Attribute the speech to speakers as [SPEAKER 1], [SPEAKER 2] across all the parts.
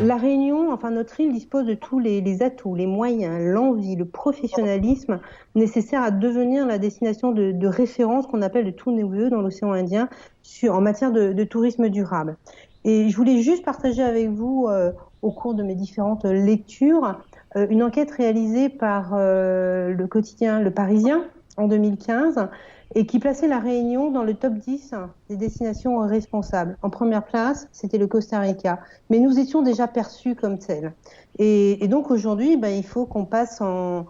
[SPEAKER 1] La Réunion, enfin notre île dispose de tous les atouts, les moyens, l'envie, le professionnalisme nécessaires à devenir la destination de référence qu'on appelle de tous nos voeux dans l'océan Indien en matière de tourisme durable. Et je voulais juste partager avec vous, au cours de mes différentes lectures, une enquête réalisée par le quotidien Le Parisien en 2015 et qui plaçait la Réunion dans le top 10 des destinations responsables. En première place, c'était le Costa Rica. Mais nous étions déjà perçus comme tels. Et donc aujourd'hui, ben, il faut qu'on passe en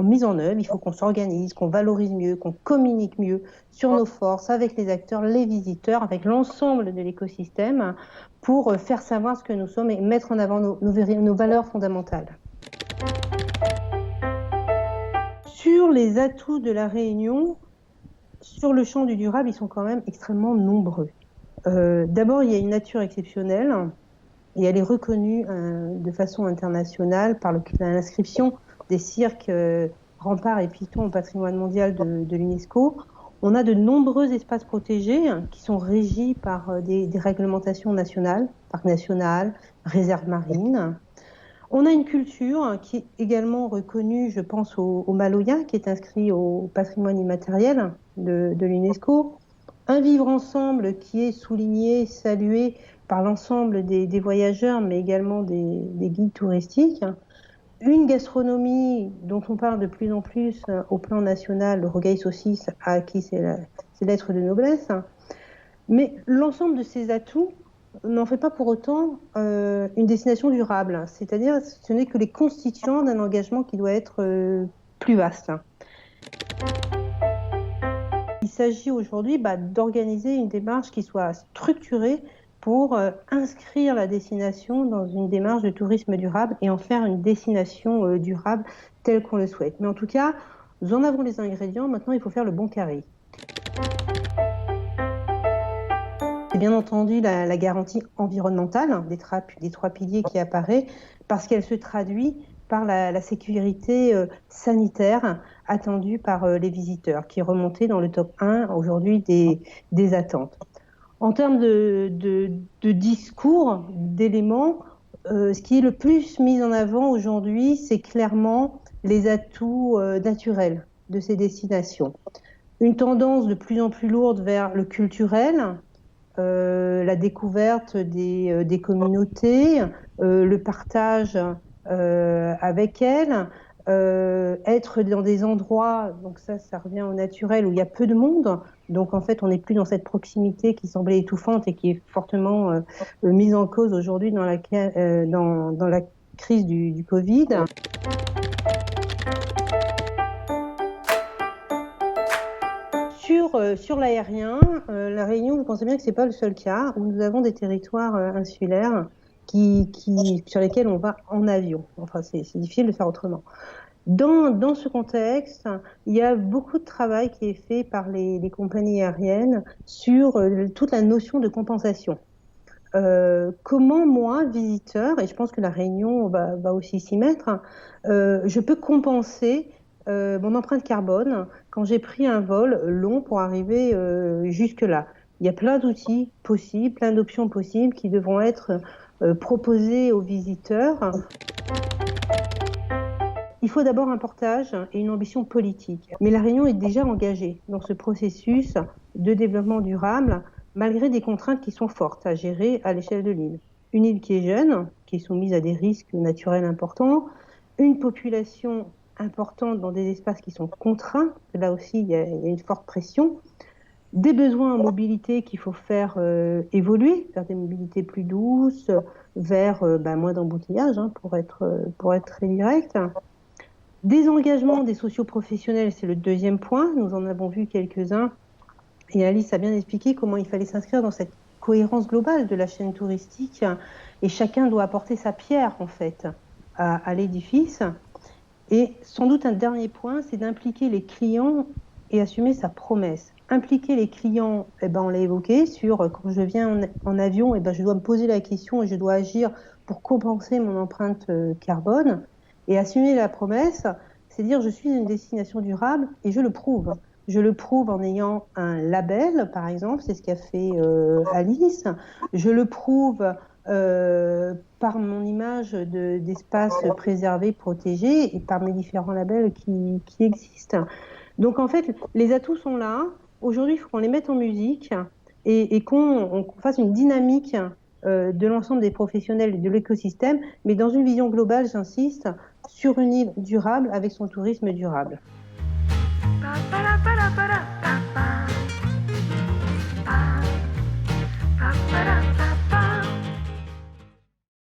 [SPEAKER 1] mise en œuvre, il faut qu'on s'organise, qu'on valorise mieux, qu'on communique mieux sur nos forces avec les acteurs, les visiteurs, avec l'ensemble de l'écosystème pour faire savoir ce que nous sommes et mettre en avant nos valeurs fondamentales. Sur les atouts de la Réunion, sur le champ du durable, ils sont quand même extrêmement nombreux. D'abord, il y a une nature exceptionnelle et elle est reconnue de façon internationale par l'inscription des cirques Remparts et Python au patrimoine mondial de l'UNESCO. On a de nombreux espaces protégés qui sont régis par des réglementations nationales, parcs national, réserves marines. On a une culture qui est également reconnue, je pense au Maloya, qui est inscrit au patrimoine immatériel de l'UNESCO. Un vivre ensemble qui est souligné, salué par l'ensemble des voyageurs, mais également des guides touristiques. Une gastronomie dont on parle de plus en plus au plan national, le rogaille saucisse, à qui c'est l'être de noblesse. Mais l'ensemble de ces atouts n'en fait pas pour autant une destination durable. C'est-à-dire, ce n'est que les constituants d'un engagement qui doit être plus vaste. Il s'agit aujourd'hui d'organiser une démarche qui soit structurée pour inscrire la destination dans une démarche de tourisme durable et en faire une destination durable telle qu'on le souhaite. Mais en tout cas, nous en avons les ingrédients, maintenant il faut faire le bon carré. C'est bien entendu la garantie environnementale des trois piliers qui apparaît parce qu'elle se traduit par la sécurité sanitaire attendue par les visiteurs, qui est remontée dans le top 1 aujourd'hui des attentes. En termes de discours, d'éléments, ce qui est le plus mis en avant aujourd'hui, c'est clairement les atouts naturels de ces destinations. Une tendance de plus en plus lourde vers le culturel, la découverte des communautés, le partage avec elles, être dans des endroits, donc ça revient au naturel, où il y a peu de monde. Donc en fait, on n'est plus dans cette proximité qui semblait étouffante et qui est fortement mise en cause aujourd'hui dans la crise du Covid. Sur l'aérien, la Réunion, vous pensez bien que ce n'est pas le seul cas, où nous avons des territoires insulaires sur lesquels on va en avion. Enfin, c'est difficile de faire autrement. Dans ce contexte, il y a beaucoup de travail qui est fait par les compagnies aériennes sur toute la notion de compensation. Comment moi, visiteur, et je pense que la Réunion va aussi s'y mettre, je peux compenser mon empreinte carbone quand j'ai pris un vol long pour arriver jusque-là. Il y a plein d'outils possibles, plein d'options possibles qui devront être proposées aux visiteurs. Il faut d'abord un portage et une ambition politique. Mais la Réunion est déjà engagée dans ce processus de développement durable, malgré des contraintes qui sont fortes à gérer à l'échelle de l'île. Une île qui est jeune, qui est soumise à des risques naturels importants, une population importante dans des espaces qui sont contraints, là aussi il y a une forte pression, des besoins en mobilité qu'il faut faire évoluer vers des mobilités plus douces, vers moins d'embouteillages, pour être très direct. Des engagements des socioprofessionnels, c'est le deuxième point, nous en avons vu quelques-uns, et Alice a bien expliqué comment il fallait s'inscrire dans cette cohérence globale de la chaîne touristique, et chacun doit apporter sa pierre en fait à l'édifice. Et sans doute un dernier point, c'est d'impliquer les clients et assumer sa promesse. Impliquer les clients, on l'a évoqué, quand je viens en avion, je dois me poser la question et je dois agir pour compenser mon empreinte carbone. Et assumer la promesse, c'est dire je suis une destination durable et je le prouve. Je le prouve en ayant un label, par exemple, c'est ce qu'a fait Alice. Je le prouve par mon image d'espace préservé, protégé et par mes différents labels qui existent. Donc en fait, les atouts sont là. Aujourd'hui, il faut qu'on les mette en musique et qu'on fasse une dynamique de l'ensemble des professionnels et de l'écosystème, mais dans une vision globale, j'insiste, sur une île durable avec son tourisme durable.